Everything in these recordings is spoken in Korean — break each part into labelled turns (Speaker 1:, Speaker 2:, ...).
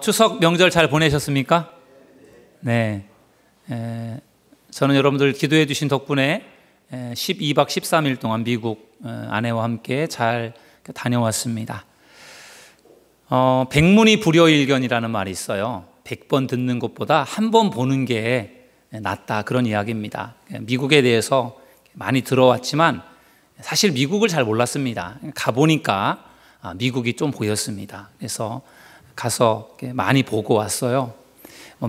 Speaker 1: 추석 명절 잘 보내셨습니까? 네. 저는 여러분들 기도해 주신 덕분에 12박 13일 동안 미국 아내와 함께 잘 다녀왔습니다. 백문이 불여일견이라는 말이 있어요. 100번 듣는 것보다 한 번 보는 게 낫다, 그런 이야기입니다. 미국에 대해서 많이 들어왔지만 사실 미국을 잘 몰랐습니다. 가보니까 미국이 좀 보였습니다. 그래서 가서 많이 보고 왔어요.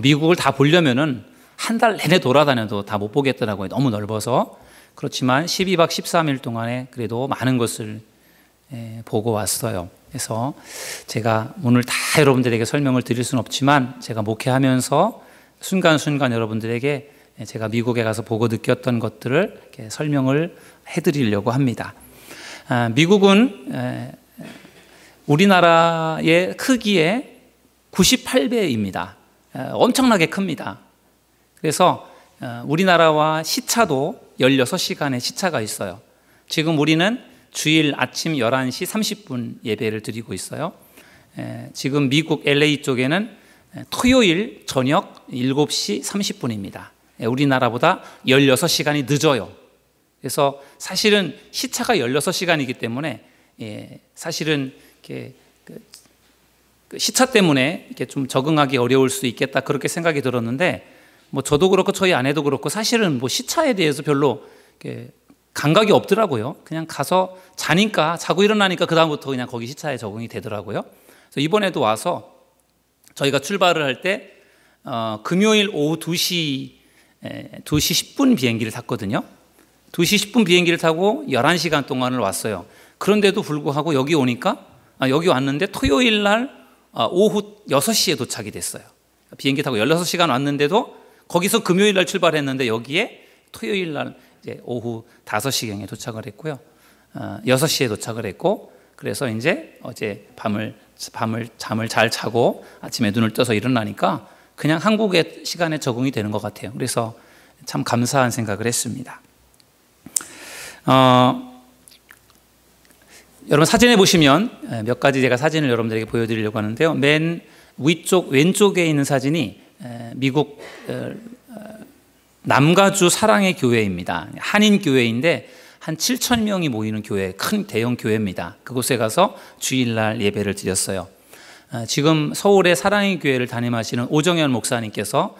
Speaker 1: 미국을 다 보려면은 한 달 내내 돌아다녀도 다 못 보겠더라고요. 너무 넓어서. 그렇지만 12박 13일 동안에 그래도 많은 것을 보고 왔어요. 그래서 제가 오늘 다 여러분들에게 설명을 드릴 수는 없지만 제가 목회하면서 순간순간 여러분들에게 제가 미국에 가서 보고 느꼈던 것들을 이렇게 설명을 해드리려고 합니다. 미국은 우리나라의 크기의 98배입니다. 엄청나게 큽니다. 그래서 우리나라와 시차도 16시간의 시차가 있어요. 지금 우리는 주일 아침 11시 30분 예배를 드리고 있어요. 지금 미국 LA 쪽에는 토요일 저녁 7시 30분입니다. 우리나라보다 16시간이 늦어요. 그래서 사실은 시차가 16시간이기 때문에 사실은 이렇게 시차 때문에 이렇게 좀 적응하기 어려울 수 있겠다, 그렇게 생각이 들었는데, 뭐 저도 그렇고 저희 아내도 그렇고 사실은 뭐 시차에 대해서 별로 이렇게 감각이 없더라고요. 그냥 가서 자고 일어나니까 그 다음부터 그냥 거기 시차에 적응이 되더라고요. 그래서 이번에도 와서 저희가 출발을 할 때 금요일 오후 2시 10분 비행기를 탔거든요. 2시 10분 비행기를 타고 11시간 동안을 왔어요. 그런데도 불구하고 여기 왔는데 토요일 날 오후 6시에 도착이 됐어요. 비행기 타고 16시간 왔는데도 거기서 금요일 날 출발했는데 여기에 토요일 날 이제 오후 5시경에 도착을 했고요. 6시에 도착을 했고, 그래서 이제 어제 잠을 잘 자고 아침에 눈을 떠서 일어나니까 그냥 한국의 시간에 적응이 되는 것 같아요. 그래서 참 감사한 생각을 했습니다. 여러분 사진에 보시면 몇 가지 제가 사진을 여러분들에게 보여드리려고 하는데요. 맨 위쪽 왼쪽에 있는 사진이 미국 남가주 사랑의 교회입니다. 한인 교회인데 한 7,000명이 모이는 교회, 큰 대형 교회입니다. 그곳에 가서 주일날 예배를 드렸어요. 지금 서울의 사랑의 교회를 담임하시는 오정현 목사님께서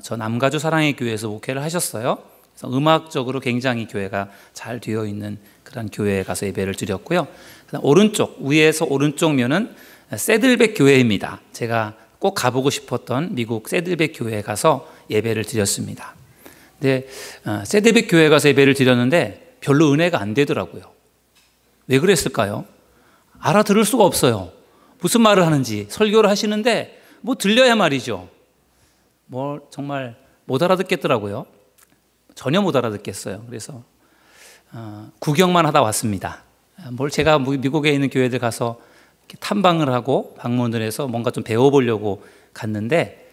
Speaker 1: 저 남가주 사랑의 교회에서 목회를 하셨어요. 그래서 음악적으로 굉장히 교회가 잘 되어 있는 그런 교회에 가서 예배를 드렸고요. 오른쪽, 위에서 오른쪽 면은 새들백 교회입니다. 제가 꼭 가보고 싶었던 미국 새들백 교회에 가서 예배를 드렸습니다. 근데 새들백 교회에 가서 예배를 드렸는데 별로 은혜가 안 되더라고요. 왜 그랬을까요? 알아들을 수가 없어요. 무슨 말을 하는지. 설교를 하시는데 뭐 들려야 말이죠. 뭐 정말 못 알아듣겠더라고요. 전혀 못 알아듣겠어요. 그래서 구경만 하다 왔습니다. 제가 미국에 있는 교회들 가서 탐방을 하고 방문을 해서 뭔가 좀 배워보려고 갔는데,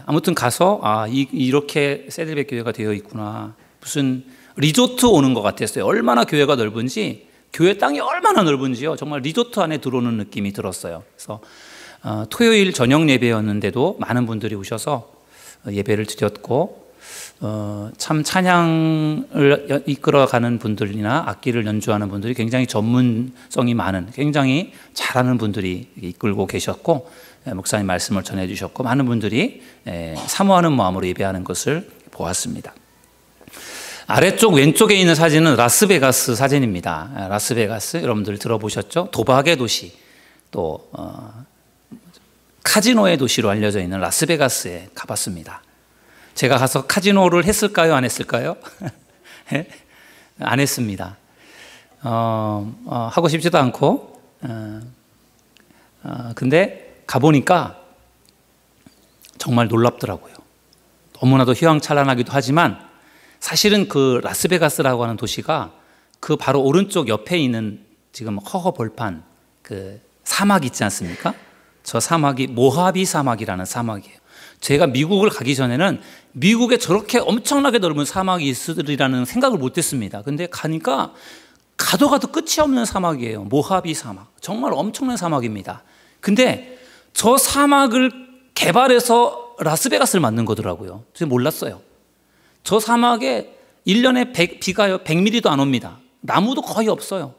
Speaker 1: 아무튼 가서 이렇게 새들백 교회가 되어 있구나, 무슨 리조트 오는 것 같았어요. 얼마나 교회가 넓은지, 교회 땅이 얼마나 넓은지요. 정말 리조트 안에 들어오는 느낌이 들었어요. 그래서 토요일 저녁 예배였는데도 많은 분들이 오셔서 예배를 드렸고, 참 찬양을 이끌어가는 분들이나 악기를 연주하는 분들이 굉장히 전문성이 많은, 굉장히 잘하는 분들이 이끌고 계셨고, 목사님 말씀을 전해주셨고, 많은 분들이 사모하는 마음으로 예배하는 것을 보았습니다. 아래쪽 왼쪽에 있는 사진은 라스베가스 사진입니다. 라스베가스 여러분들 들어보셨죠? 도박의 도시, 또 카지노의 도시로 알려져 있는 라스베가스에 가봤습니다. 제가 가서 카지노를 했을까요? 안 했을까요? 안 했습니다. 하고 싶지도 않고, 근데 가보니까 정말 놀랍더라고요. 너무나도 휘황찬란하기도 하지만 사실은 그 라스베가스라고 하는 도시가 그 바로 오른쪽 옆에 있는 지금 허허벌판 그 사막 있지 않습니까? 저 사막이 모하비 사막이라는 사막이에요. 제가 미국을 가기 전에는 미국에 저렇게 엄청나게 넓은 사막이 있으리라는 생각을 못했습니다. 근데 가니까 가도 끝이 없는 사막이에요. 모하비 사막. 정말 엄청난 사막입니다. 근데 저 사막을 개발해서 라스베가스를 만든 거더라고요. 제가 몰랐어요. 저 사막에 1년에 비가 100mm도 안 옵니다. 나무도 거의 없어요.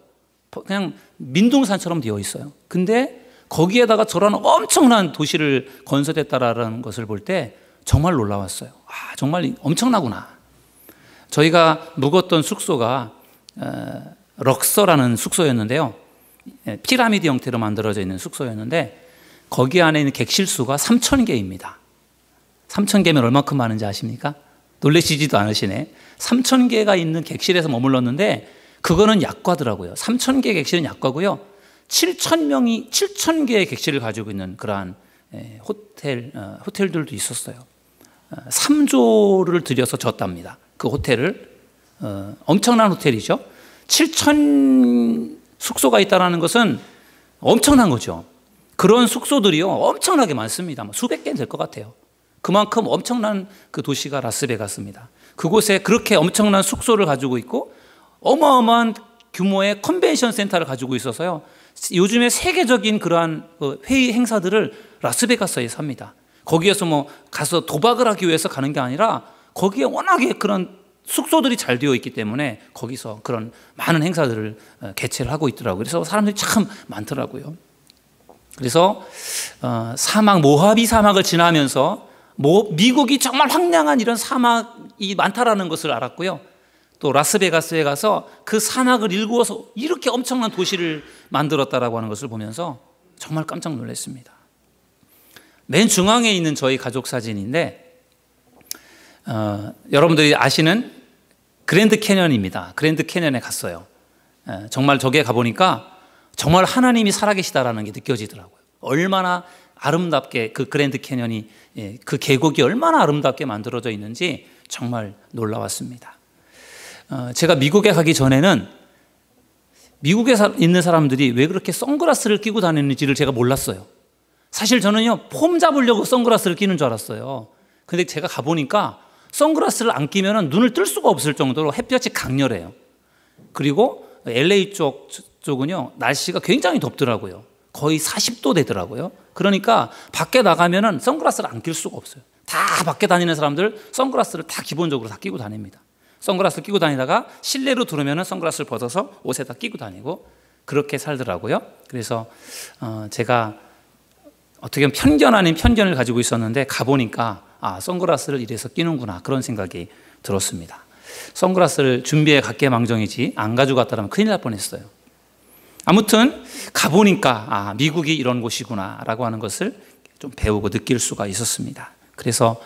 Speaker 1: 그냥 민둥산처럼 되어 있어요. 근데 거기에다가 저런 엄청난 도시를 건설했다라는 것을 볼 때 정말 놀라웠어요. 아, 정말 엄청나구나. 저희가 묵었던 숙소가 럭서라는 숙소였는데요. 피라미드 형태로 만들어져 있는 숙소였는데 거기 안에 있는 객실 수가 3,000개입니다. 3,000개면 얼마큼 많은지 아십니까? 놀라시지도 않으시네. 3,000개가 있는 객실에서 머물렀는데 그거는 약과더라고요. 3,000개 객실은 약과고요. 7,000개의 객실을 가지고 있는 그러한 호텔들도 있었어요. 3조를 들여서 졌답니다. 그 호텔을. 엄청난 호텔이죠. 7,000 숙소가 있다는 것은 엄청난 거죠. 그런 숙소들이요, 엄청나게 많습니다. 수백 개는 될 것 같아요. 그만큼 엄청난 그 도시가 라스베가스입니다. 그곳에 그렇게 엄청난 숙소를 가지고 있고 어마어마한 규모의 컨벤션 센터를 가지고 있어서요, 요즘에 세계적인 그러한 회의 행사들을 라스베가스에서 합니다. 거기에서 뭐 가서 도박을 하기 위해서 가는 게 아니라 거기에 워낙에 그런 숙소들이 잘 되어 있기 때문에 거기서 그런 많은 행사들을 개최를 하고 있더라고요. 그래서 사람들이 참 많더라고요. 그래서 사막, 모하비 사막을 지나면서 미국이 정말 황량한 이런 사막이 많다라는 것을 알았고요. 또 라스베가스에 가서 그 사막을 일구어서 이렇게 엄청난 도시를 만들었다라고 하는 것을 보면서 정말 깜짝 놀랐습니다. 맨 중앙에 있는 저희 가족 사진인데 여러분들이 아시는 그랜드 캐년입니다. 그랜드 캐년에 갔어요. 정말 저기에 가보니까 정말 하나님이 살아계시다라는 게 느껴지더라고요. 얼마나 아름답게 그 그랜드 캐년이, 그 계곡이 얼마나 아름답게 만들어져 있는지 정말 놀라웠습니다. 제가 미국에 가기 전에는 미국에 있는 사람들이 왜 그렇게 선글라스를 끼고 다니는지를 제가 몰랐어요. 사실 저는요, 폼 잡으려고 선글라스를 끼는 줄 알았어요. 근데 제가 가보니까 선글라스를 안 끼면 눈을 뜰 수가 없을 정도로 햇볕이 강렬해요. 그리고 LA 쪽은요, 날씨가 굉장히 덥더라고요. 거의 40도 되더라고요. 그러니까 밖에 나가면 선글라스를 안 낄 수가 없어요. 다 밖에 다니는 사람들 선글라스를 다 기본적으로 다 끼고 다닙니다. 선글라스를 끼고 다니다가 실내로 들어오면 선글라스를 벗어서 옷에다 끼고 다니고 그렇게 살더라고요. 그래서 제가 어떻게 보면 편견 아닌 편견을 가지고 있었는데 가보니까 선글라스를 이래서 끼는구나, 그런 생각이 들었습니다. 선글라스를 준비해 갔게 망정이지 안 가져갔다면 큰일 날 뻔했어요. 아무튼 가보니까 미국이 이런 곳이구나 라고 하는 것을 좀 배우고 느낄 수가 있었습니다. 그래서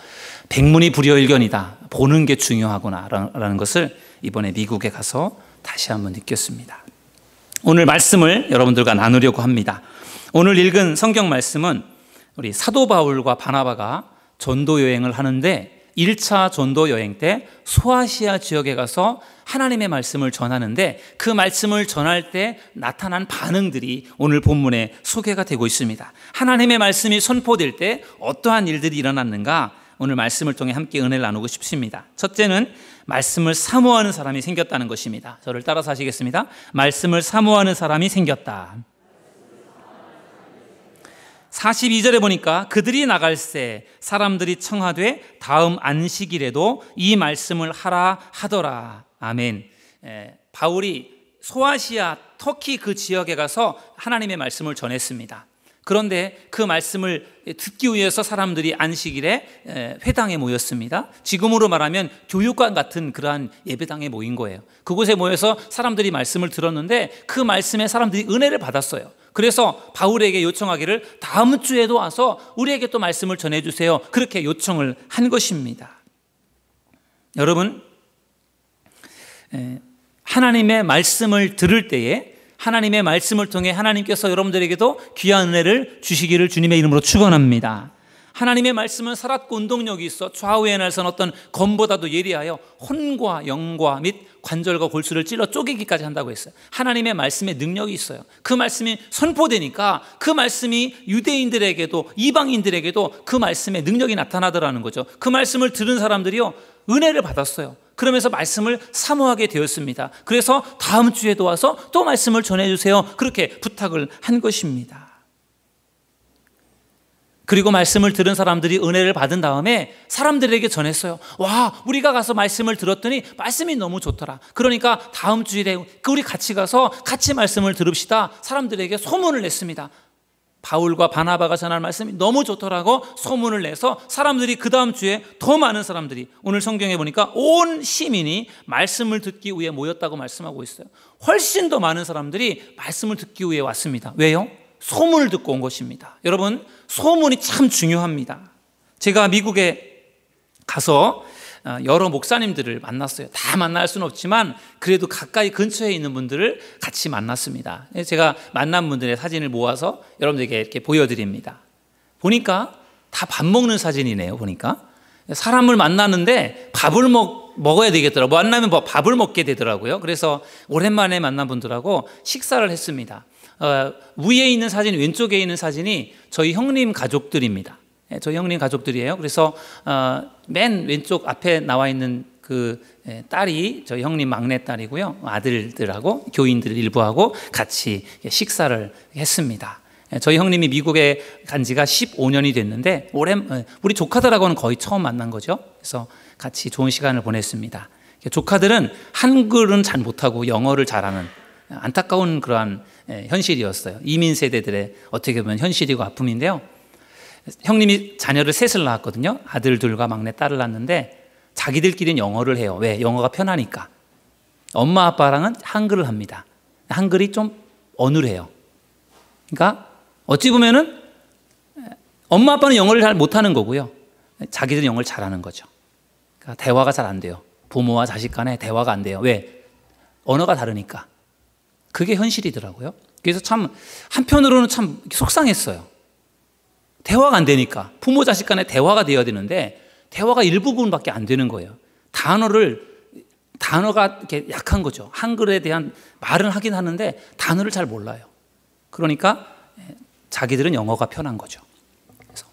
Speaker 1: 백문이 불여일견이다, 보는 게 중요하구나 라는 것을 이번에 미국에 가서 다시 한번 느꼈습니다. 오늘 말씀을 여러분들과 나누려고 합니다. 오늘 읽은 성경 말씀은 우리 사도 바울과 바나바가 전도 여행을 하는데 1차 전도 여행 때 소아시아 지역에 가서 하나님의 말씀을 전하는데 그 말씀을 전할 때 나타난 반응들이 오늘 본문에 소개가 되고 있습니다. 하나님의 말씀이 선포될 때 어떠한 일들이 일어났는가, 오늘 말씀을 통해 함께 은혜를 나누고 싶습니다. 첫째는 말씀을 사모하는 사람이 생겼다는 것입니다. 저를 따라서 하시겠습니다. 말씀을 사모하는 사람이 생겼다. 42절에 보니까 그들이 나갈새 사람들이 청하되 다음 안식일에도 이 말씀을 하라 하더라. 아멘. 바울이 소아시아 터키 그 지역에 가서 하나님의 말씀을 전했습니다. 그런데 그 말씀을 듣기 위해서 사람들이 안식일에 회당에 모였습니다. 지금으로 말하면 교육관 같은 그러한 예배당에 모인 거예요. 그곳에 모여서 사람들이 말씀을 들었는데 그 말씀에 사람들이 은혜를 받았어요. 그래서 바울에게 요청하기를 다음 주에도 와서 우리에게 또 말씀을 전해주세요, 그렇게 요청을 한 것입니다. 여러분, 하나님의 말씀을 들을 때에 하나님의 말씀을 통해 하나님께서 여러분들에게도 귀한 은혜를 주시기를 주님의 이름으로 축원합니다. 하나님의 말씀은 살았고 운동력이 있어 좌우에 날선 어떤 검보다도 예리하여 혼과 영과 및 관절과 골수를 찔러 쪼개기까지 한다고 했어요. 하나님의 말씀에 능력이 있어요. 그 말씀이 선포되니까 그 말씀이 유대인들에게도 이방인들에게도 그 말씀의 능력이 나타나더라는 거죠. 그 말씀을 들은 사람들이요, 은혜를 받았어요. 그러면서 말씀을 사모하게 되었습니다. 그래서 다음 주에도 와서 또 말씀을 전해주세요, 그렇게 부탁을 한 것입니다. 그리고 말씀을 들은 사람들이 은혜를 받은 다음에 사람들에게 전했어요. 와, 우리가 가서 말씀을 들었더니 말씀이 너무 좋더라. 그러니까 다음 주일에 우리 같이 가서 같이 말씀을 들읍시다. 사람들에게 소문을 냈습니다. 바울과 바나바가 전할 말씀이 너무 좋더라고 소문을 내서 사람들이 그 다음 주에 더 많은 사람들이, 오늘 성경에 보니까 온 시민이 말씀을 듣기 위해 모였다고 말씀하고 있어요. 훨씬 더 많은 사람들이 말씀을 듣기 위해 왔습니다. 왜요? 소문을 듣고 온 것입니다. 여러분, 소문이 참 중요합니다. 제가 미국에 가서 여러 목사님들을 만났어요. 다 만날 수는 없지만 그래도 가까이 근처에 있는 분들을 같이 만났습니다. 제가 만난 분들의 사진을 모아서 여러분들에게 이렇게 보여드립니다. 보니까 다 밥 먹는 사진이네요. 보니까 사람을 만나는데 밥을 먹어야 되겠더라고요. 만나면 밥을 먹게 되더라고요. 그래서 오랜만에 만난 분들하고 식사를 했습니다. 위에 있는 사진, 왼쪽에 있는 사진이 저희 형님 가족들입니다. 저희 형님 가족들이에요. 그래서 맨 왼쪽 앞에 나와 있는 그 딸이 저희 형님 막내딸이고요. 아들들하고 교인들 일부하고 같이 식사를 했습니다. 저희 형님이 미국에 간 지가 15년이 됐는데 우리 조카들하고는 거의 처음 만난 거죠. 그래서 같이 좋은 시간을 보냈습니다. 조카들은 한글은 잘 못하고 영어를 잘하는 안타까운 그러한 현실이었어요. 이민 세대들의 어떻게 보면 현실이고 아픔인데요. 형님이 자녀를 셋을 낳았거든요. 아들 둘과 막내 딸을 낳았는데 자기들끼리는 영어를 해요. 왜? 영어가 편하니까. 엄마 아빠랑은 한글을 합니다. 한글이 좀 어눌해요. 그러니까 어찌 보면은 엄마 아빠는 영어를 잘 못하는 거고요. 자기들은 영어를 잘하는 거죠. 그러니까 대화가 잘 안 돼요. 부모와 자식 간에 대화가 안 돼요. 왜? 언어가 다르니까. 그게 현실이더라고요. 그래서 참 한편으로는 참 속상했어요. 대화가 안 되니까. 부모 자식 간에 대화가 되어야 되는데 대화가 일부분밖에 안 되는 거예요. 단어가 이렇게 약한 거죠. 한글에 대한 말은 하긴 하는데 단어를 잘 몰라요. 그러니까 자기들은 영어가 편한 거죠. 그래서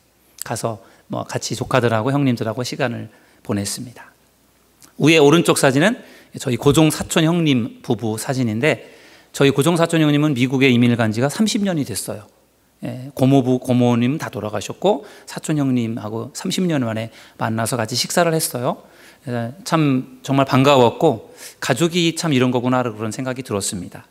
Speaker 1: 가서 같이 조카들하고 형님들하고 시간을 보냈습니다. 위에 오른쪽 사진은 저희 고종 사촌 형님 부부 사진인데, 저희 고종 사촌 형님은 미국에 이민을 간 지가 30년이 됐어요. 고모부, 고모님 다 돌아가셨고 사촌 형님하고 30년 만에 만나서 같이 식사를 했어요. 참 정말 반가웠고 가족이 참 이런 거구나 그런 생각이 들었습니다.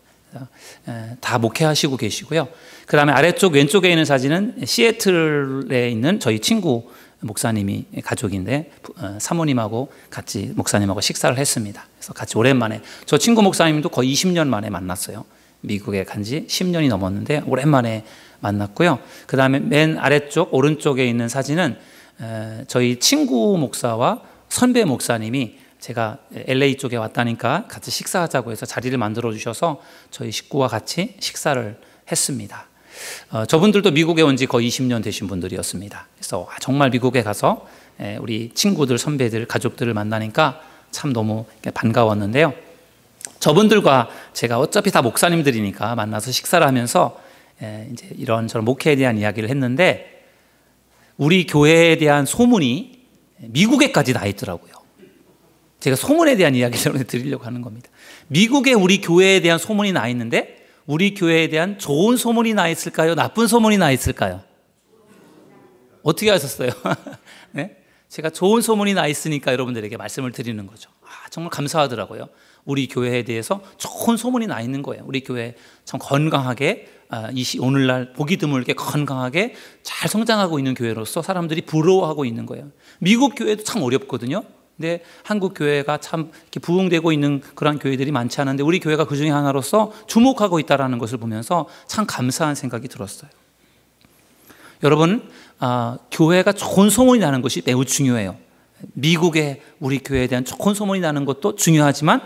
Speaker 1: 다 목회하시고 계시고요. 그 다음에 아래쪽 왼쪽에 있는 사진은 시애틀에 있는 저희 친구 목사님이 가족인데 사모님하고 같이 목사님하고 식사를 했습니다. 그래서 같이 오랜만에, 저 친구 목사님도 거의 20년 만에 만났어요. 미국에 간 지 10년이 넘었는데 오랜만에 만났고요. 그 다음에 맨 아래쪽 오른쪽에 있는 사진은 저희 친구 목사와 선배 목사님이 제가 LA 쪽에 왔다니까 같이 식사하자고 해서 자리를 만들어 주셔서 저희 식구와 같이 식사를 했습니다. 저분들도 미국에 온 지 거의 20년 되신 분들이었습니다. 그래서 정말 미국에 가서 우리 친구들, 선배들, 가족들을 만나니까 참 너무 반가웠는데요. 저분들과 제가 어차피 다 목사님들이니까 만나서 식사를 하면서 이제 이런저런 목회에 대한 이야기를 했는데, 우리 교회에 대한 소문이 미국에까지 나 있더라고요. 제가 소문에 대한 이야기를 드리려고 하는 겁니다. 미국에 우리 교회에 대한 소문이 나 있는데 우리 교회에 대한 좋은 소문이 나 있을까요? 나쁜 소문이 나 있을까요? 어떻게 하셨어요? 네? 제가 좋은 소문이 나 있으니까 여러분들에게 말씀을 드리는 거죠. 정말 감사하더라고요. 우리 교회에 대해서 좋은 소문이 나 있는 거예요. 우리 교회 참 건강하게 오늘날 보기 드물게 건강하게 잘 성장하고 있는 교회로서 사람들이 부러워하고 있는 거예요. 미국 교회도 참 어렵거든요. 근데 한국 교회가 참 이렇게 부흥되고 있는 그런 교회들이 많지 않은데 우리 교회가 그 중에 하나로서 주목하고 있다는 것을 보면서 참 감사한 생각이 들었어요. 여러분, 교회가 좋은 소문이 나는 것이 매우 중요해요. 미국에 우리 교회에 대한 좋은 소문이 나는 것도 중요하지만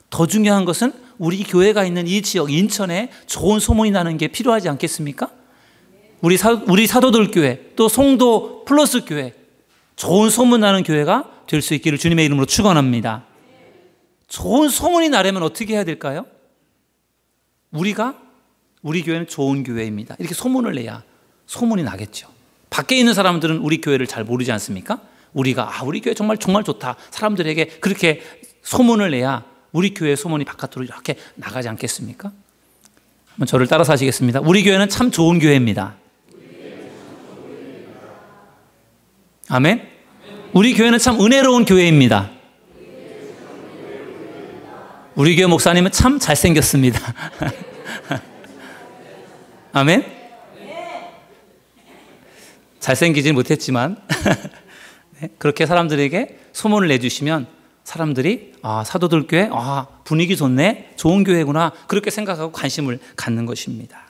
Speaker 1: 더 중요한 것은 우리 교회가 있는 이 지역 인천에 좋은 소문이 나는 게 필요하지 않겠습니까? 우리 사도들 교회, 또 송도 플러스 교회, 좋은 소문 나는 교회가 될 수 있기를 주님의 이름으로 축원합니다. 좋은 소문이 나려면 어떻게 해야 될까요? 우리 교회는 좋은 교회입니다. 이렇게 소문을 내야 소문이 나겠죠. 밖에 있는 사람들은 우리 교회를 잘 모르지 않습니까? 우리 교회 정말 좋다. 사람들에게 그렇게 소문을 내야 우리 교회의 소문이 바깥으로 이렇게 나가지 않겠습니까? 한번 저를 따라서 하시겠습니다. 우리 교회는 참 좋은 교회입니다. 아멘. 우리 교회는 참 은혜로운 교회입니다. 우리 교회 목사님은 참 잘생겼습니다. 아멘. 잘생기진 못했지만 그렇게 사람들에게 소문을 내주시면 사람들이 사도들 교회 분위기 좋네, 좋은 교회구나, 그렇게 생각하고 관심을 갖는 것입니다.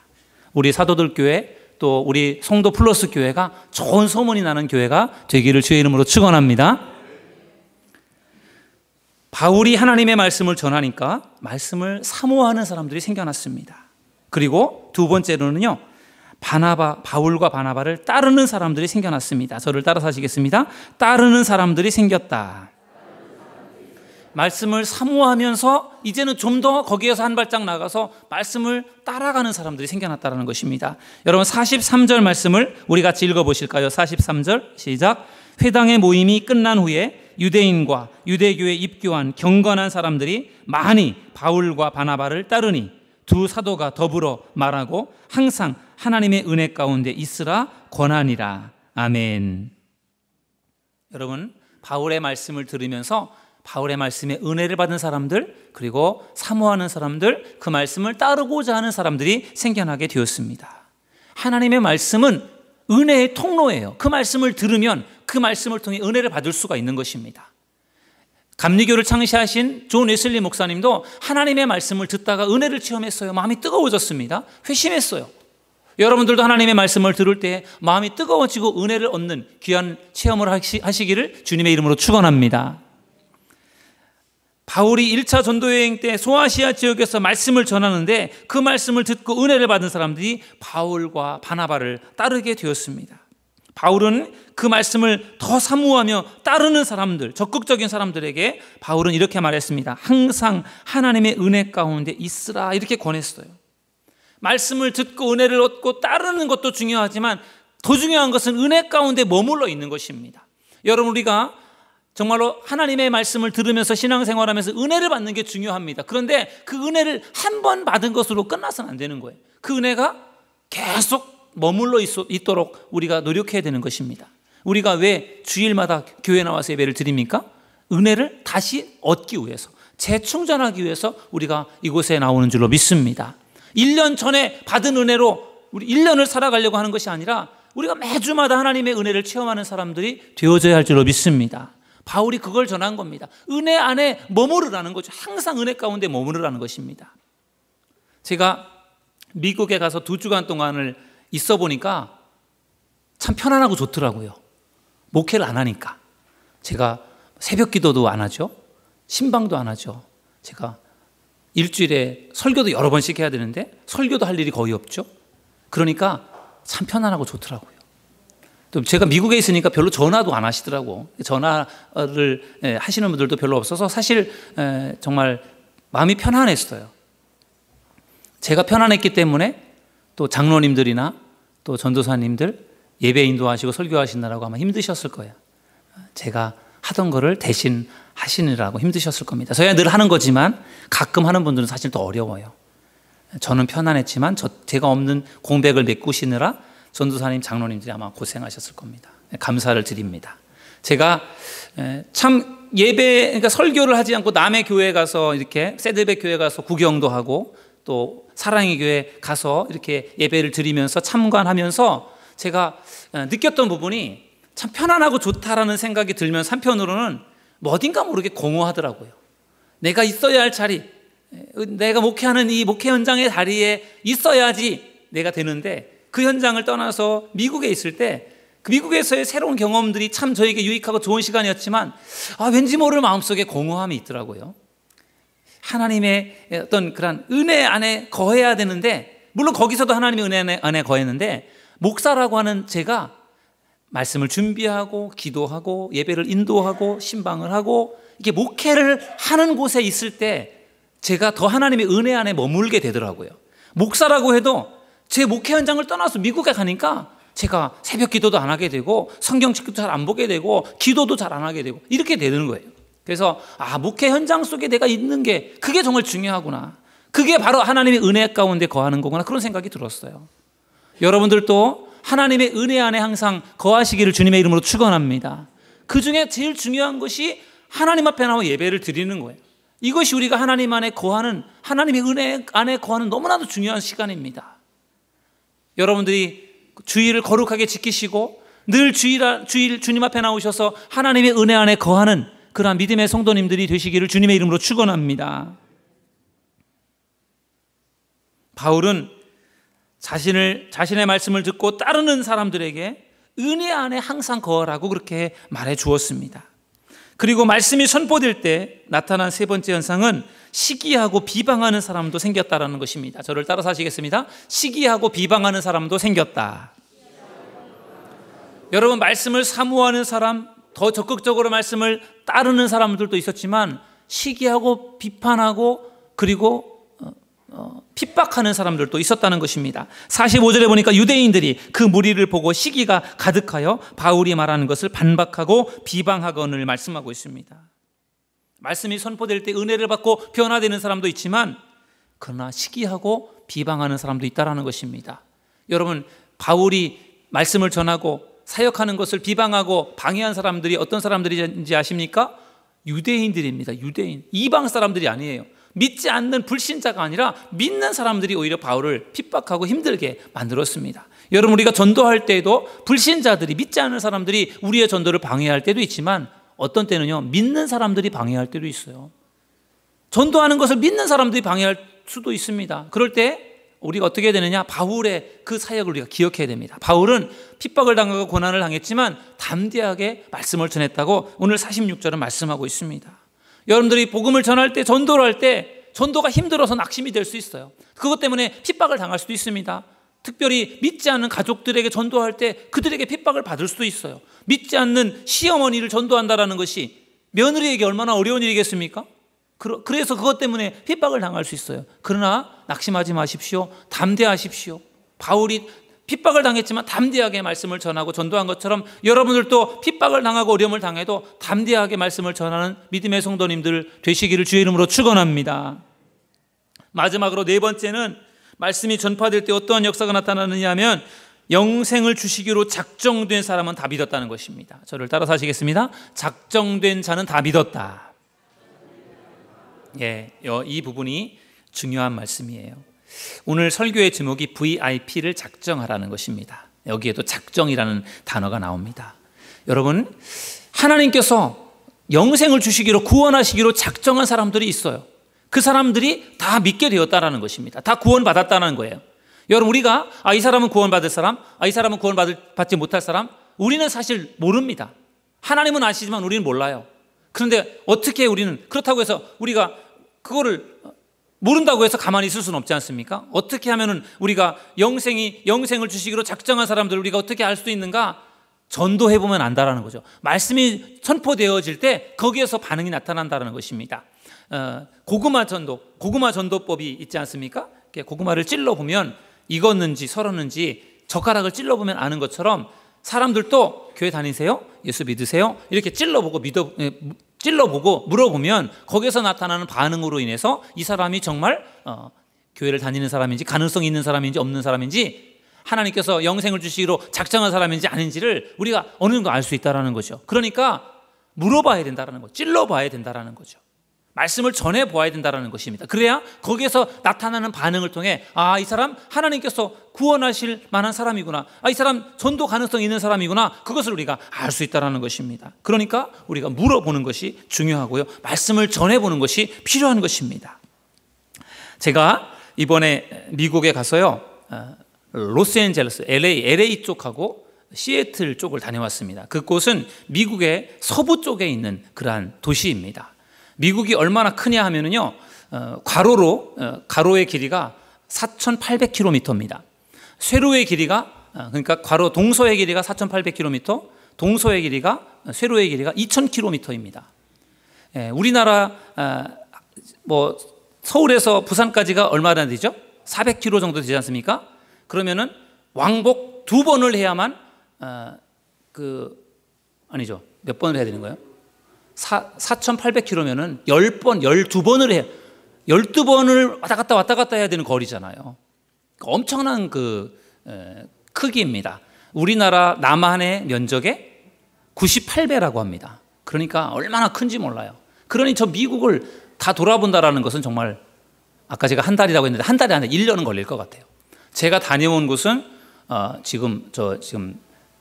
Speaker 1: 우리 사도들 교회, 또 우리 송도 플러스 교회가 좋은 소문이 나는 교회가 되기를 주의 이름으로 축원합니다. 바울이 하나님의 말씀을 전하니까 말씀을 사모하는 사람들이 생겨났습니다. 그리고 두 번째로는요, 바울과 바나바를 따르는 사람들이 생겨났습니다. 저를 따라서 하시겠습니다. 따르는 사람들이 생겼다. 말씀을 사모하면서 이제는 좀 더 거기에서 한 발짝 나가서 말씀을 따라가는 사람들이 생겨났다는 것입니다. 여러분 43절 말씀을 우리 같이 읽어보실까요? 43절 시작. 회당의 모임이 끝난 후에 유대인과 유대교에 입교한 경건한 사람들이 많이 바울과 바나바를 따르니 두 사도가 더불어 말하고 항상 하나님의 은혜 가운데 있으라 권하니라. 아멘. 여러분, 바울의 말씀을 들으면서 바울의 말씀에 은혜를 받은 사람들, 그리고 사모하는 사람들, 그 말씀을 따르고자 하는 사람들이 생겨나게 되었습니다. 하나님의 말씀은 은혜의 통로예요. 그 말씀을 들으면 그 말씀을 통해 은혜를 받을 수가 있는 것입니다. 감리교를 창시하신 존 웨슬리 목사님도 하나님의 말씀을 듣다가 은혜를 체험했어요. 마음이 뜨거워졌습니다. 회심했어요. 여러분들도 하나님의 말씀을 들을 때 마음이 뜨거워지고 은혜를 얻는 귀한 체험을 하시기를 주님의 이름으로 축원합니다. 바울이 1차 전도여행 때 소아시아 지역에서 말씀을 전하는데 그 말씀을 듣고 은혜를 받은 사람들이 바울과 바나바를 따르게 되었습니다. 바울은 그 말씀을 더 사모하며 따르는 사람들, 적극적인 사람들에게 바울은 이렇게 말했습니다. 항상 하나님의 은혜 가운데 있으라, 이렇게 권했어요. 말씀을 듣고 은혜를 얻고 따르는 것도 중요하지만 더 중요한 것은 은혜 가운데 머물러 있는 것입니다. 여러분, 우리가 정말로 하나님의 말씀을 들으면서 신앙생활하면서 은혜를 받는 게 중요합니다. 그런데 그 은혜를 한 번 받은 것으로 끝나서는 안 되는 거예요. 그 은혜가 계속 머물러 있도록 우리가 노력해야 되는 것입니다. 우리가 왜 주일마다 교회 나와서 예배를 드립니까? 은혜를 다시 얻기 위해서, 재충전하기 위해서 우리가 이곳에 나오는 줄로 믿습니다. 1년 전에 받은 은혜로 우리 1년을 살아가려고 하는 것이 아니라 우리가 매주마다 하나님의 은혜를 체험하는 사람들이 되어져야 할 줄로 믿습니다. 바울이 그걸 전한 겁니다. 은혜 안에 머무르라는 거죠. 항상 은혜 가운데 머무르라는 것입니다. 제가 미국에 가서 2주간 동안을 있어 보니까 참 편안하고 좋더라고요. 목회를 안 하니까. 제가 새벽 기도도 안 하죠. 신방도 안 하죠. 제가 일주일에 설교도 여러 번씩 해야 되는데 설교도 할 일이 거의 없죠. 그러니까 참 편안하고 좋더라고요. 또 제가 미국에 있으니까 별로 전화도 안 하시더라고. 전화를 하시는 분들도 별로 없어서 사실 정말 마음이 편안했어요. 제가 편안했기 때문에 또 장로님들이나 또 전도사님들 예배 인도하시고 설교하시느라고 아마 힘드셨을 거예요. 제가 하던 거를 대신 하시느라고 힘드셨을 겁니다. 저야 늘 하는 거지만 가끔 하는 분들은 사실 더 어려워요. 저는 편안했지만 제가 없는 공백을 메꾸시느라 전도사님, 장로님들이 아마 고생하셨을 겁니다. 감사를 드립니다. 제가 참 그러니까 설교를 하지 않고 남의 교회 가서 이렇게 새들백 교회 가서 구경도 하고 또 사랑의 교회 가서 이렇게 예배를 드리면서 참관하면서 제가 느꼈던 부분이 참 편안하고 좋다라는 생각이 들면서 한편으로는 뭐 어딘가 모르게 공허하더라고요. 내가 있어야 할 자리, 내가 목회하는 이 목회 현장의 자리에 있어야지 내가 되는데 그 현장을 떠나서 미국에 있을 때 그 미국에서의 새로운 경험들이 참 저에게 유익하고 좋은 시간이었지만 왠지 모를 마음속에 공허함이 있더라고요. 하나님의 어떤 그런 은혜 안에 거해야 되는데, 물론 거기서도 하나님의 은혜 안에 거했는데 목사라고 하는 제가 말씀을 준비하고 기도하고 예배를 인도하고 신방을 하고 이게 목회를 하는 곳에 있을 때 제가 더 하나님의 은혜 안에 머물게 되더라고요. 목사라고 해도 제 목회 현장을 떠나서 미국에 가니까 제가 새벽 기도도 안 하게 되고 성경책도 잘 안 보게 되고 기도도 잘 안 하게 되고 이렇게 되는 거예요. 그래서 목회 현장 속에 내가 있는 게 그게 정말 중요하구나. 그게 바로 하나님의 은혜 가운데 거하는 거구나. 그런 생각이 들었어요. 여러분들도 하나님의 은혜 안에 항상 거하시기를 주님의 이름으로 축원합니다. 그 중에 제일 중요한 것이 하나님 앞에 나와 예배를 드리는 거예요. 이것이 우리가 하나님 안에 거하는, 하나님의 은혜 안에 거하는 너무나도 중요한 시간입니다. 여러분들이 주일을 거룩하게 지키시고 늘 주일 주님 앞에 나오셔서 하나님의 은혜 안에 거하는 그러한 믿음의 성도님들이 되시기를 주님의 이름으로 축원합니다. 바울은 자신의 말씀을 듣고 따르는 사람들에게 은혜 안에 항상 거하라고 그렇게 말해 주었습니다. 그리고 말씀이 선포될 때 나타난 세 번째 현상은 시기하고 비방하는 사람도 생겼다라는 것입니다. 저를 따라서 하시겠습니다. 시기하고 비방하는 사람도 생겼다. 여러분, 말씀을 사모하는 사람, 더 적극적으로 말씀을 따르는 사람들도 있었지만 시기하고 비판하고 그리고 핍박하는 사람들도 있었다는 것입니다. 45절에 보니까 유대인들이 그 무리를 보고 시기가 가득하여 바울이 말하는 것을 반박하고 비방하거늘 말씀하고 있습니다. 말씀이 선포될 때 은혜를 받고 변화되는 사람도 있지만 그러나 시기하고 비방하는 사람도 있다는 것입니다. 여러분, 바울이 말씀을 전하고 사역하는 것을 비방하고 방해한 사람들이 어떤 사람들인지 아십니까? 유대인들입니다. 유대인, 이방 사람들이 아니에요. 믿지 않는 불신자가 아니라 믿는 사람들이 오히려 바울을 핍박하고 힘들게 만들었습니다. 여러분, 우리가 전도할 때에도 불신자들이, 믿지 않는 사람들이 우리의 전도를 방해할 때도 있지만 어떤 때는요, 믿는 사람들이 방해할 때도 있어요. 전도하는 것을 믿는 사람들이 방해할 수도 있습니다. 그럴 때 우리가 어떻게 되느냐? 바울의 그 사역을 우리가 기억해야 됩니다. 바울은 핍박을 당하고 고난을 당했지만 담대하게 말씀을 전했다고 오늘 46절은 말씀하고 있습니다. 여러분들이 복음을 전할 때, 전도를 할 때 전도가 힘들어서 낙심이 될 수 있어요. 그것 때문에 핍박을 당할 수도 있습니다. 특별히 믿지 않는 가족들에게 전도할 때 그들에게 핍박을 받을 수도 있어요. 믿지 않는 시어머니를 전도한다는 것이 며느리에게 얼마나 어려운 일이겠습니까? 그래서 그것 때문에 핍박을 당할 수 있어요. 그러나 낙심하지 마십시오. 담대하십시오. 바울이 핍박을 당했지만 담대하게 말씀을 전하고 전도한 것처럼 여러분들도 핍박을 당하고 어려움을 당해도 담대하게 말씀을 전하는 믿음의 성도님들 되시기를 주의 이름으로 축원합니다. 마지막으로 네 번째는 말씀이 전파될 때 어떠한 역사가 나타나느냐 하면 영생을 주시기로 작정된 사람은 다 믿었다는 것입니다. 저를 따라서 하시겠습니다. 작정된 자는 다 믿었다. 예, 이 부분이 중요한 말씀이에요. 오늘 설교의 제목이 VIP를 작정하라는 것입니다. 여기에도 작정이라는 단어가 나옵니다. 여러분, 하나님께서 영생을 주시기로, 구원하시기로 작정한 사람들이 있어요. 그 사람들이 다 믿게 되었다는 것입니다. 다 구원받았다는 거예요. 여러분, 우리가 이 사람은 구원받을 사람, 이 사람은 구원받지 못할 사람, 우리는 사실 모릅니다. 하나님은 아시지만 우리는 몰라요. 그런데 어떻게 우리는, 그렇다고 해서 우리가 그거를 모른다고 해서 가만히 있을 수는 없지 않습니까? 어떻게 하면은 우리가 영생을 주시기로 작정한 사람들을 우리가 어떻게 알 수 있는가? 전도해보면 안다라는 거죠. 말씀이 선포되어질 때 거기에서 반응이 나타난다는 것입니다. 고구마 전도법이 있지 않습니까? 고구마를 찔러보면 익었는지 설었는지 젓가락을 찔러보면 아는 것처럼 사람들도 교회 다니세요? 예수 믿으세요? 이렇게 찔러보고 물어보면 거기서 나타나는 반응으로 인해서 이 사람이 정말 교회를 다니는 사람인지, 가능성이 있는 사람인지 없는 사람인지, 하나님께서 영생을 주시기로 작정한 사람인지 아닌지를 우리가 어느 정도 알 수 있다는 거죠. 그러니까 물어봐야 된다는 거, 찔러봐야 된다는 거죠. 말씀을 전해보아야 된다는 것입니다. 그래야 거기에서 나타나는 반응을 통해 이 사람 하나님께서 구원하실 만한 사람이구나, 이 사람 전도 가능성이 있는 사람이구나, 그것을 우리가 알 수 있다는 것입니다. 그러니까 우리가 물어보는 것이 중요하고요, 말씀을 전해보는 것이 필요한 것입니다. 제가 이번에 미국에 가서요, 로스앤젤레스, LA 쪽하고 시애틀 쪽을 다녀왔습니다. 그곳은 미국의 서부 쪽에 있는 그러한 도시입니다. 미국이 얼마나 크냐 하면은요, 가로의 길이가 4,800km입니다. 세로의 길이가, 그러니까 동서의 길이가 4,800km, 동서의 길이가, 세로의 길이가 2,000km입니다. 우리나라 서울에서 부산까지가 얼마나 되죠? 400km 정도 되지 않습니까? 그러면은 왕복 2번을 해야만 아니죠. 몇 번을 해야 되는 거예요? 4,800km면은 10번, 12번을 해요. 12번을 왔다 갔다 해야 되는 거리잖아요. 엄청난 크기입니다. 우리나라 남한의 면적의 98배라고 합니다. 그러니까 얼마나 큰지 몰라요. 그러니 저 미국을 다 돌아본다라는 것은 정말 아까 제가 한 달이라고 했는데 한 달이 아니라 1년은 걸릴 것 같아요. 제가 다녀온 곳은 지금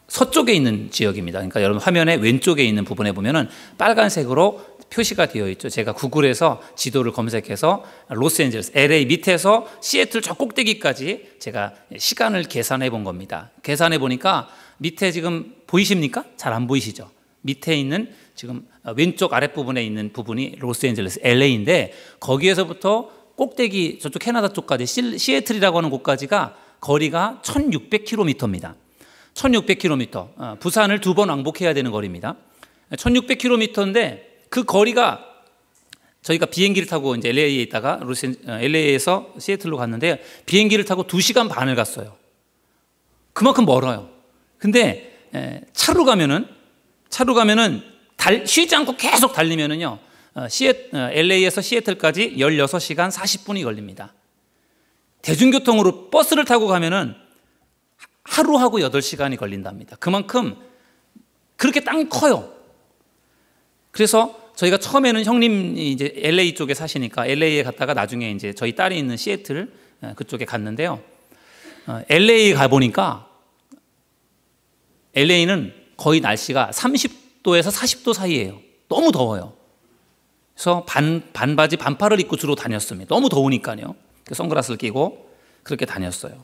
Speaker 1: 서쪽에 있는 지역입니다. 그러니까 여러분 화면에 왼쪽에 있는 부분에 보면은 빨간색으로 표시가 되어 있죠. 제가 구글에서 지도를 검색해서 로스앤젤레스, LA 밑에서 시애틀 저 꼭대기까지 제가 시간을 계산해 본 겁니다. 계산해 보니까 밑에 지금 보이십니까? 잘 안 보이시죠? 밑에 있는 지금 왼쪽 아랫부분에 있는 부분이 로스앤젤레스, LA인데 거기에서부터 꼭대기 저쪽 캐나다 쪽까지 시애틀이라고 하는 곳까지가 거리가 1600km입니다. 1600km. 부산을 2번 왕복해야 되는 거리입니다. 1600km인데 그 거리가 저희가 비행기를 타고 이제 LA에 있다가 LA에서 시애틀로 갔는데 비행기를 타고 2시간 반을 갔어요. 그만큼 멀어요. 근데 차로 가면은 쉬지 않고 계속 달리면은요. LA에서 시애틀까지 16시간 40분이 걸립니다. 대중교통으로 버스를 타고 가면은 하루하고 8시간이 걸린답니다. 그만큼 그렇게 땅이 커요. 그래서 저희가 처음에는 형님이 이제 LA 쪽에 사시니까 LA에 갔다가 나중에 이제 저희 딸이 있는 시애틀 그쪽에 갔는데요. LA 가보니까 LA는 거의 날씨가 30도에서 40도 사이예요. 너무 더워요. 그래서 반바지 반팔을 입고 주로 다녔습니다. 너무 더우니까요. 선글라스를 끼고 그렇게 다녔어요.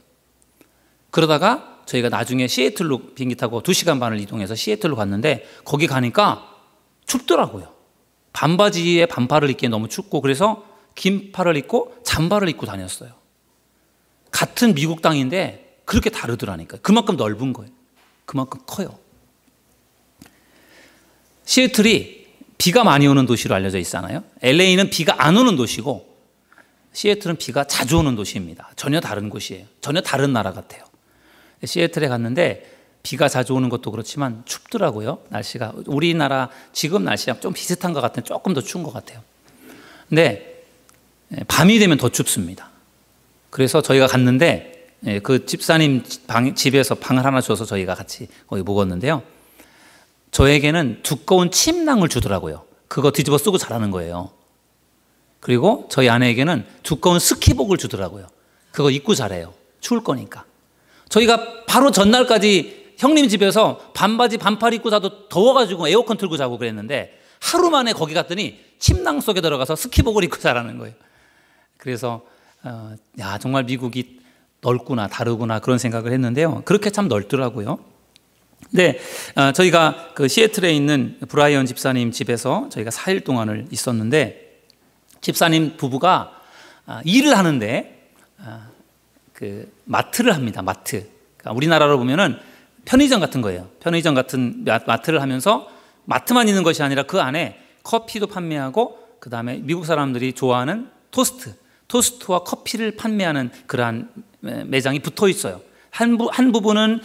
Speaker 1: 그러다가 저희가 나중에 시애틀로 비행기 타고 2시간 반을 이동해서 시애틀로 갔는데 거기 가니까 춥더라고요. 반바지에 반팔을 입기에 너무 춥고 그래서 긴팔을 입고 잠바를 입고 다녔어요. 같은 미국 땅인데 그렇게 다르더라니까요. 그만큼 넓은 거예요. 그만큼 커요. 시애틀이 비가 많이 오는 도시로 알려져 있잖아요. LA는 비가 안 오는 도시고 시애틀은 비가 자주 오는 도시입니다. 전혀 다른 곳이에요. 전혀 다른 나라 같아요. 시애틀에 갔는데 비가 자주 오는 것도 그렇지만 춥더라고요. 날씨가 우리나라 지금 날씨랑 좀 비슷한 것 같은데 조금 더 추운 것 같아요. 근데 밤이 되면 더 춥습니다. 그래서 저희가 갔는데 그 집사님 집에서 방을 하나 줘서 저희가 같이 거기 묵었는데요. 저에게는 두꺼운 침낭을 주더라고요. 그거 뒤집어 쓰고 자라는 거예요. 그리고 저희 아내에게는 두꺼운 스키복을 주더라고요. 그거 입고 자래요. 추울 거니까. 저희가 바로 전날까지 형님 집에서 반바지 반팔 입고 자도 더워가지고 에어컨 틀고 자고 그랬는데 하루 만에 거기 갔더니 침낭 속에 들어가서 스키복을 입고 자라는 거예요. 그래서 야 정말 미국이 넓구나 다르구나 그런 생각을 했는데요. 그렇게 참 넓더라고요. 근데 저희가 그 시애틀에 있는 브라이언 집사님 집에서 저희가 4일 동안을 있었는데 집사님 부부가 일을 하는데 그 마트를 합니다. 마트. 그러니까 우리나라로 보면은 편의점 같은 거예요. 편의점 같은 마트를 하면서 마트만 있는 것이 아니라 그 안에 커피도 판매하고 그 다음에 미국 사람들이 좋아하는 토스트와 커피를 판매하는 그러한 매장이 붙어 있어요. 한 부분은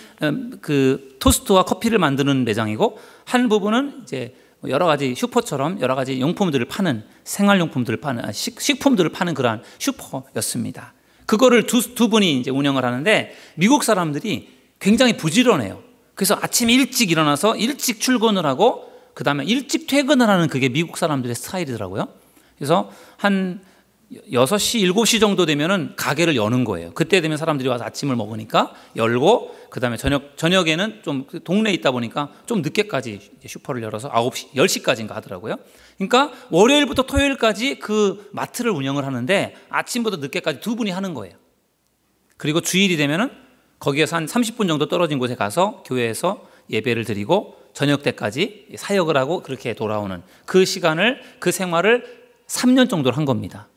Speaker 1: 그 토스트와 커피를 만드는 매장이고 한 부분은 이제 여러 가지 슈퍼처럼 여러 가지 용품들을 파는 생활용품들을 파는 식품들을 파는 그러한 슈퍼였습니다. 그거를 두 분이 이제 운영을 하는데 미국 사람들이 굉장히 부지런해요. 그래서 아침 일찍 일어나서 일찍 출근을 하고 그 다음에 일찍 퇴근을 하는 그게 미국 사람들의 스타일이더라고요. 그래서 한 6시, 7시 정도 되면은 가게를 여는 거예요. 그때 되면 사람들이 와서 아침을 먹으니까 열고 그 다음에 저녁에는 좀 동네에 있다 보니까 좀 늦게까지 슈퍼를 열어서 9시, 10시까지인가 하더라고요. 그러니까 월요일부터 토요일까지 그 마트를 운영을 하는데 아침부터 늦게까지 두 분이 하는 거예요. 그리고 주일이 되면은 거기에서 한 30분 정도 떨어진 곳에 가서 교회에서 예배를 드리고 저녁 때까지 사역을 하고 그렇게 돌아오는 그 시간을 그 생활을 3년 정도를 한 겁니다.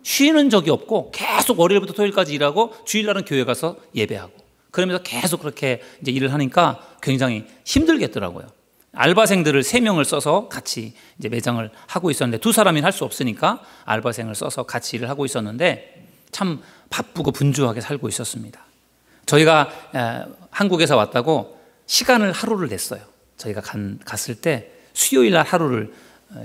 Speaker 1: 쉬는 적이 없고 계속 월요일부터 토요일까지 일하고 주일날은 교회 가서 예배하고 그러면서 계속 그렇게 이제 일을 하니까 굉장히 힘들겠더라고요. 알바생들을 3명을 써서 같이 이제 매장을 하고 있었는데 두 사람이 할 수 없으니까 알바생을 써서 같이 일을 하고 있었는데 참 바쁘고 분주하게 살고 있었습니다. 저희가 한국에서 왔다고 시간을 하루를 냈어요. 저희가 갔을 때 수요일 날 하루를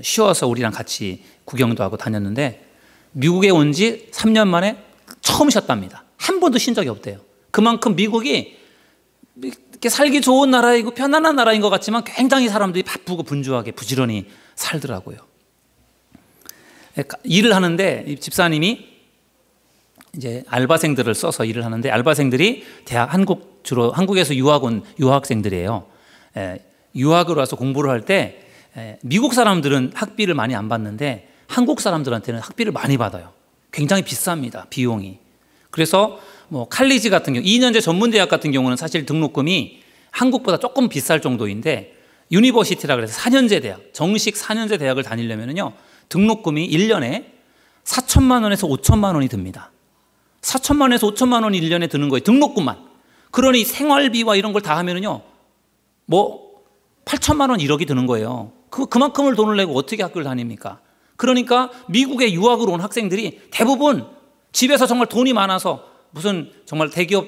Speaker 1: 쉬어서 우리랑 같이 구경도 하고 다녔는데 미국에 온 지 3년 만에 처음 쉬었답니다. 한 번도 쉰 적이 없대요. 그만큼 미국이 이렇게 살기 좋은 나라이고 편안한 나라인 것 같지만 굉장히 사람들이 바쁘고 분주하게 부지런히 살더라고요. 일을 하는데 이 집사님이 이제 알바생들을 써서 일을 하는데, 알바생들이 주로 한국에서 유학 온 유학생들이에요. 유학으로 와서 공부를 할 때 미국 사람들은 학비를 많이 안 받는데 한국 사람들한테는 학비를 많이 받아요. 굉장히 비쌉니다, 비용이. 그래서 뭐 칼리지 같은 경우, 2년제 전문대학 같은 경우는 사실 등록금이 한국보다 조금 비쌀 정도인데, 유니버시티라 그래서 4년제 대학, 정식 4년제 대학을 다니려면요 등록금이 1년에 4천만 원에서 5천만 원이 듭니다. 4천만 원에서 5천만 원이 1년에 드는 거예요, 등록금만. 그러니 생활비와 이런 걸 다 하면은요 뭐 8천만 원 1억이 드는 거예요. 그만큼을 돈을 내고 어떻게 학교를 다닙니까? 그러니까 미국에 유학으로 온 학생들이 대부분 집에서 정말 돈이 많아서 무슨 정말 대기업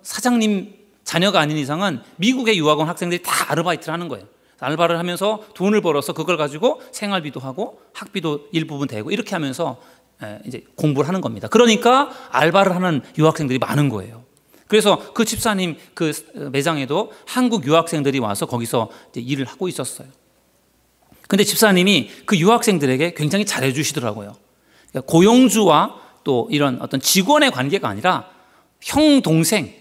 Speaker 1: 사장님 자녀가 아닌 이상은 미국에 유학 온 학생들이 다 아르바이트를 하는 거예요. 알바를 하면서 돈을 벌어서 그걸 가지고 생활비도 하고 학비도 일부분 대고 이렇게 하면서 이제 공부를 하는 겁니다. 그러니까 알바를 하는 유학생들이 많은 거예요. 그래서 그 집사님 그 매장에도 한국 유학생들이 와서 거기서 이제 일을 하고 있었어요. 근데 집사님이 그 유학생들에게 굉장히 잘해 주시더라고요. 그러니까 고용주와 또 이런 어떤 직원의 관계가 아니라 형, 동생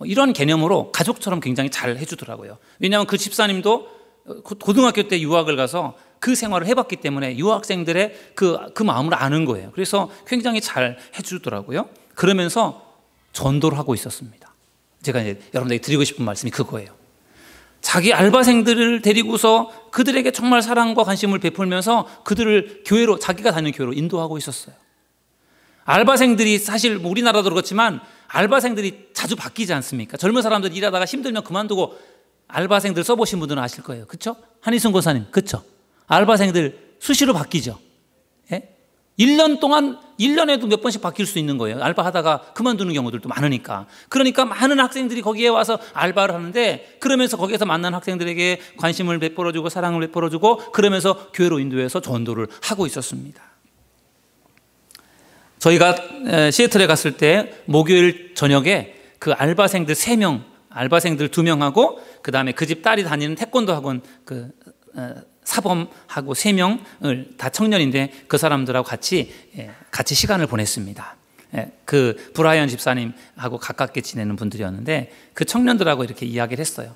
Speaker 1: 이런 개념으로 가족처럼 굉장히 잘 해주더라고요. 왜냐하면 그 집사님도 고등학교 때 유학을 가서 그 생활을 해봤기 때문에 유학생들의 그 마음을 아는 거예요. 그래서 굉장히 잘 해주더라고요. 그러면서 전도를 하고 있었습니다. 제가 이제 여러분들에게 드리고 싶은 말씀이 그거예요. 자기 알바생들을 데리고서 그들에게 정말 사랑과 관심을 베풀면서 그들을 교회로, 자기가 다니는 교회로 인도하고 있었어요. 알바생들이 사실 뭐 우리나라도 그렇지만 알바생들이 자주 바뀌지 않습니까? 젊은 사람들 일하다가 힘들면 그만두고, 알바생들 써보신 분들은 아실 거예요. 그렇죠? 한희순 권사님, 그렇죠? 알바생들 수시로 바뀌죠. 예? 1년 동안 1년에도 몇 번씩 바뀔 수 있는 거예요. 알바하다가 그만두는 경우들도 많으니까. 그러니까 많은 학생들이 거기에 와서 알바를 하는데, 그러면서 거기에서 만난 학생들에게 관심을 베풀어주고 사랑을 베풀어주고 그러면서 교회로 인도해서 전도를 하고 있었습니다. 저희가 시애틀에 갔을 때 목요일 저녁에 그 알바생들 3명, 알바생들 2명하고 그 다음에 그 집 딸이 다니는 태권도 학원 그 사범하고 3명을 다 청년인데 그 사람들하고 같이 시간을 보냈습니다. 그 브라이언 집사님하고 가깝게 지내는 분들이었는데 그 청년들하고 이렇게 이야기를 했어요.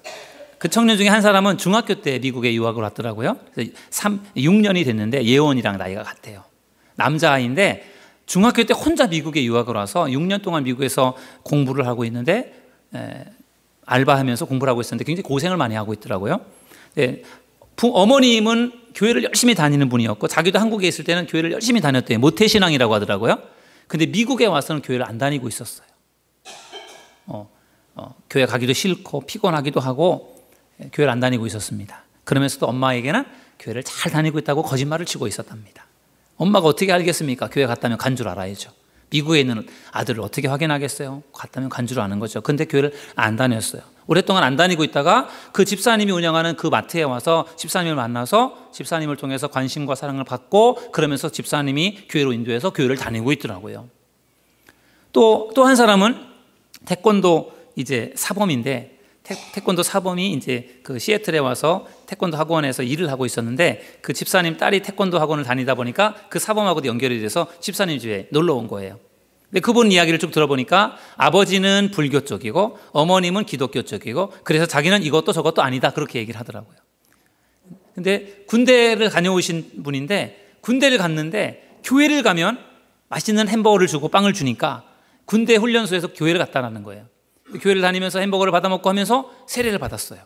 Speaker 1: 그 청년 중에 한 사람은 중학교 때 미국에 유학을 왔더라고요. 6년이 됐는데 예원이랑 나이가 같아요. 남자아이인데 중학교 때 혼자 미국에 유학을 와서 6년 동안 미국에서 공부를 하고 있는데 알바하면서 공부를 하고 있었는데 굉장히 고생을 많이 하고 있더라고요. 어머님은 교회를 열심히 다니는 분이었고 자기도 한국에 있을 때는 교회를 열심히 다녔대요. 모태신앙이라고 하더라고요. 근데 미국에 와서는 교회를 안 다니고 있었어요. 교회 가기도 싫고 피곤하기도 하고 교회를 안 다니고 있었습니다. 그러면서도 엄마에게는 교회를 잘 다니고 있다고 거짓말을 치고 있었답니다. 엄마가 어떻게 알겠습니까? 교회 갔다면 간 줄 알아야죠. 미국에 있는 아들을 어떻게 확인하겠어요? 갔다면 간 줄 아는 거죠. 근데 교회를 안 다녔어요. 오랫동안 안 다니고 있다가 그 집사님이 운영하는 그 마트에 와서 집사님을 만나서 집사님을 통해서 관심과 사랑을 받고 그러면서 집사님이 교회로 인도해서 교회를 다니고 있더라고요. 또 한 사람은 태권도 이제 사범인데 태권도 사범이 이제 그 시애틀에 와서 태권도 학원에서 일을 하고 있었는데 그 집사님 딸이 태권도 학원을 다니다 보니까 그 사범하고도 연결이 돼서 집사님 집에 놀러 온 거예요. 근데 그분 이야기를 쭉 들어보니까 아버지는 불교 쪽이고 어머님은 기독교 쪽이고 그래서 자기는 이것도 저것도 아니다 그렇게 얘기를 하더라고요. 근데 군대를 다녀오신 분인데 군대를 갔는데 교회를 가면 맛있는 햄버거를 주고 빵을 주니까 군대 훈련소에서 교회를 갔다라는 거예요. 교회를 다니면서 햄버거를 받아 먹고 하면서 세례를 받았어요.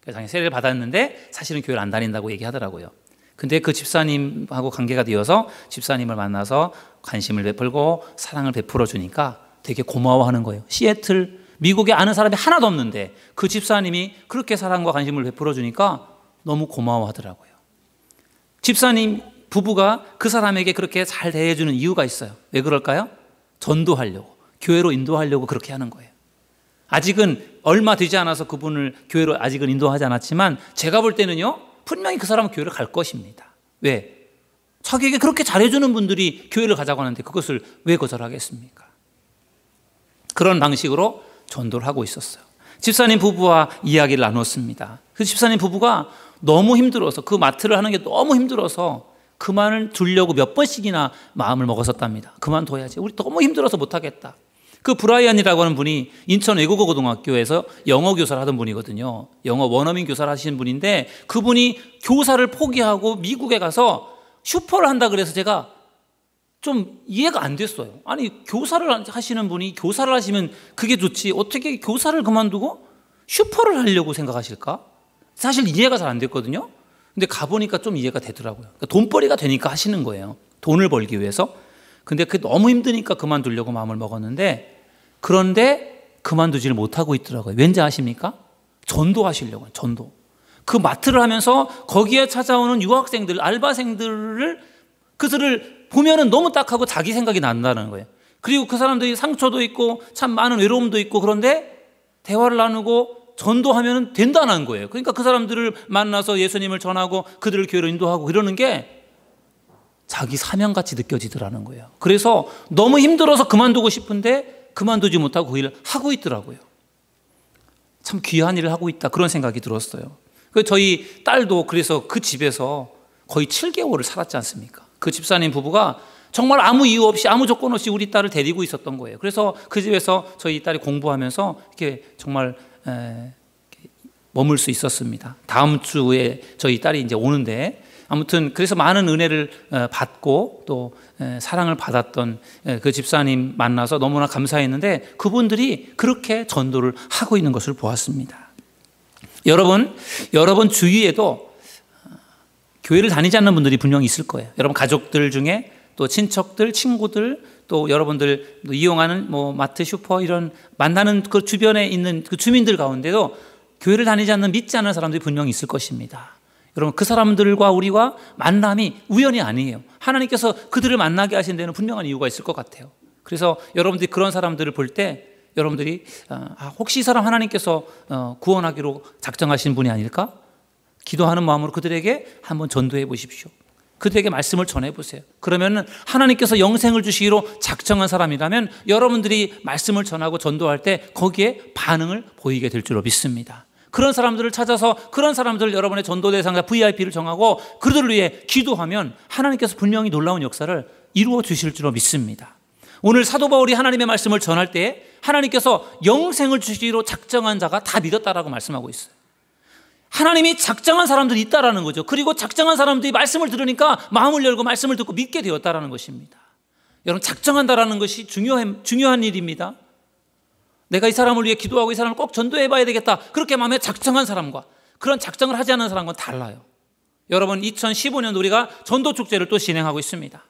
Speaker 1: 그래서 세례를 받았는데 사실은 교회를 안 다닌다고 얘기하더라고요. 근데 그 집사님하고 관계가 되어서 집사님을 만나서 관심을 베풀고 사랑을 베풀어 주니까 되게 고마워하는 거예요. 시애틀 미국에 아는 사람이 하나도 없는데 그 집사님이 그렇게 사랑과 관심을 베풀어 주니까 너무 고마워하더라고요. 집사님 부부가 그 사람에게 그렇게 잘 대해주는 이유가 있어요. 왜 그럴까요? 전도하려고, 교회로 인도하려고 그렇게 하는 거예요. 아직은 얼마 되지 않아서 그분을 교회로 아직은 인도하지 않았지만 제가 볼 때는요 분명히 그 사람은 교회를 갈 것입니다. 왜? 자기에게 그렇게 잘해주는 분들이 교회를 가자고 하는데 그것을 왜 거절하겠습니까? 그런 방식으로 전도를 하고 있었어요. 집사님 부부와 이야기를 나눴습니다. 그 집사님 부부가 너무 힘들어서, 그 마트를 하는 게 너무 힘들어서 그만을 두려고 몇 번씩이나 마음을 먹었었답니다. 그만둬야지, 우리 너무 힘들어서 못하겠다. 그 브라이언이라고 하는 분이 인천 외국어고등학교에서 영어 교사를 하던 분이거든요. 영어 원어민 교사를 하시는 분인데, 그분이 교사를 포기하고 미국에 가서 슈퍼를 한다 그래서 제가 좀 이해가 안 됐어요. 아니, 교사를 하시는 분이 교사를 하시면 그게 좋지, 어떻게 교사를 그만두고 슈퍼를 하려고 생각하실까? 사실 이해가 잘 안 됐거든요. 근데 가보니까 좀 이해가 되더라고요. 그러니까 돈벌이가 되니까 하시는 거예요. 돈을 벌기 위해서. 근데 그게 너무 힘드니까 그만두려고 마음을 먹었는데, 그런데 그만두지를 못하고 있더라고요. 왠지 아십니까? 전도하시려고, 전도. 그 마트를 하면서 거기에 찾아오는 유학생들, 알바생들을, 그들을 보면은 너무 딱하고 자기 생각이 난다는 거예요. 그리고 그 사람들이 상처도 있고 참 많은 외로움도 있고, 그런데 대화를 나누고 전도하면 된다는 거예요. 그러니까 그 사람들을 만나서 예수님을 전하고 그들을 교회로 인도하고 이러는 게 자기 사명같이 느껴지더라는 거예요. 그래서 너무 힘들어서 그만두고 싶은데 그만두지 못하고 그 일을 하고 있더라고요. 참 귀한 일을 하고 있다, 그런 생각이 들었어요. 저희 딸도 그래서 그 집에서 거의 7개월을 살았지 않습니까? 그 집사님 부부가 정말 아무 이유 없이, 아무 조건 없이 우리 딸을 데리고 있었던 거예요. 그래서 그 집에서 저희 딸이 공부하면서 이렇게 정말 머물 수 있었습니다. 다음 주에 저희 딸이 이제 오는데, 아무튼 그래서 많은 은혜를 받고 또 사랑을 받았던 그 집사님 만나서 너무나 감사했는데, 그분들이 그렇게 전도를 하고 있는 것을 보았습니다. 여러분 주위에도 교회를 다니지 않는 분들이 분명히 있을 거예요. 여러분 가족들 중에, 또 친척들, 친구들, 또 여러분들 이용하는 뭐 마트, 슈퍼 이런 만나는 그 주변에 있는 그 주민들 가운데도 교회를 다니지 않는, 믿지 않는 사람들이 분명히 있을 것입니다. 여러분, 그 사람들과 우리와 만남이 우연이 아니에요. 하나님께서 그들을 만나게 하신 데는 분명한 이유가 있을 것 같아요. 그래서 여러분들이 그런 사람들을 볼 때 여러분들이 혹시 이 사람 하나님께서 구원하기로 작정하신 분이 아닐까? 기도하는 마음으로 그들에게 한번 전도해 보십시오. 그들에게 말씀을 전해 보세요. 그러면 하나님께서 영생을 주시기로 작정한 사람이라면 여러분들이 말씀을 전하고 전도할 때 거기에 반응을 보이게 될 줄로 믿습니다. 그런 사람들을 찾아서 그런 사람들을 여러분의 전도 대상자 VIP를 정하고 그들을 위해 기도하면 하나님께서 분명히 놀라운 역사를 이루어 주실 줄로 믿습니다. 오늘 사도 바울이 하나님의 말씀을 전할 때 하나님께서 영생을 주시기로 작정한 자가 다 믿었다라고 말씀하고 있어요. 하나님이 작정한 사람들이 있다라는 거죠. 그리고 작정한 사람들이 말씀을 들으니까 마음을 열고 말씀을 듣고 믿게 되었다라는 것입니다. 여러분, 작정한다라는 것이 중요한 일입니다. 내가 이 사람을 위해 기도하고 이 사람을 꼭 전도해 봐야 되겠다, 그렇게 마음에 작정한 사람과 그런 작정을 하지 않는 사람과는 달라요. 여러분, 2015년 우리가 전도 축제를 또 진행하고 있습니다.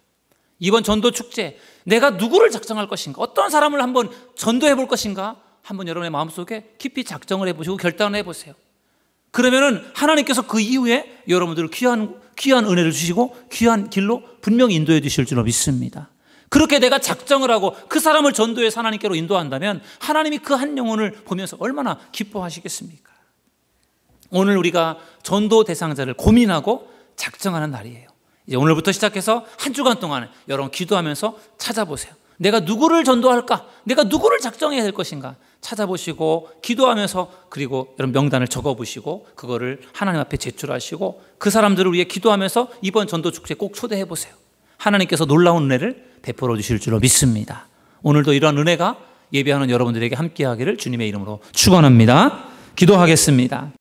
Speaker 1: 이번 전도 축제, 내가 누구를 작정할 것인가, 어떤 사람을 한번 전도해 볼 것인가, 한번 여러분의 마음속에 깊이 작정을 해보시고 결단을 해보세요. 그러면은 하나님께서 그 이후에 여러분들을 귀한 은혜를 주시고 귀한 길로 분명히 인도해 주실 줄로 믿습니다. 그렇게 내가 작정을 하고 그 사람을 전도해서 하나님께로 인도한다면 하나님이 그 한 영혼을 보면서 얼마나 기뻐하시겠습니까? 오늘 우리가 전도 대상자를 고민하고 작정하는 날이에요. 이제 오늘부터 시작해서 한 주간 동안 여러분 기도하면서 찾아보세요. 내가 누구를 전도할까? 내가 누구를 작정해야 될 것인가? 찾아보시고 기도하면서, 그리고 여러분 명단을 적어보시고 그거를 하나님 앞에 제출하시고 그 사람들을 위해 기도하면서 이번 전도 축제에 꼭 초대해 보세요. 하나님께서 놀라운 은혜를 베풀어 주실 줄로 믿습니다. 오늘도 이러한 은혜가 예배하는 여러분들에게 함께하기를 주님의 이름으로 축원합니다. 기도하겠습니다.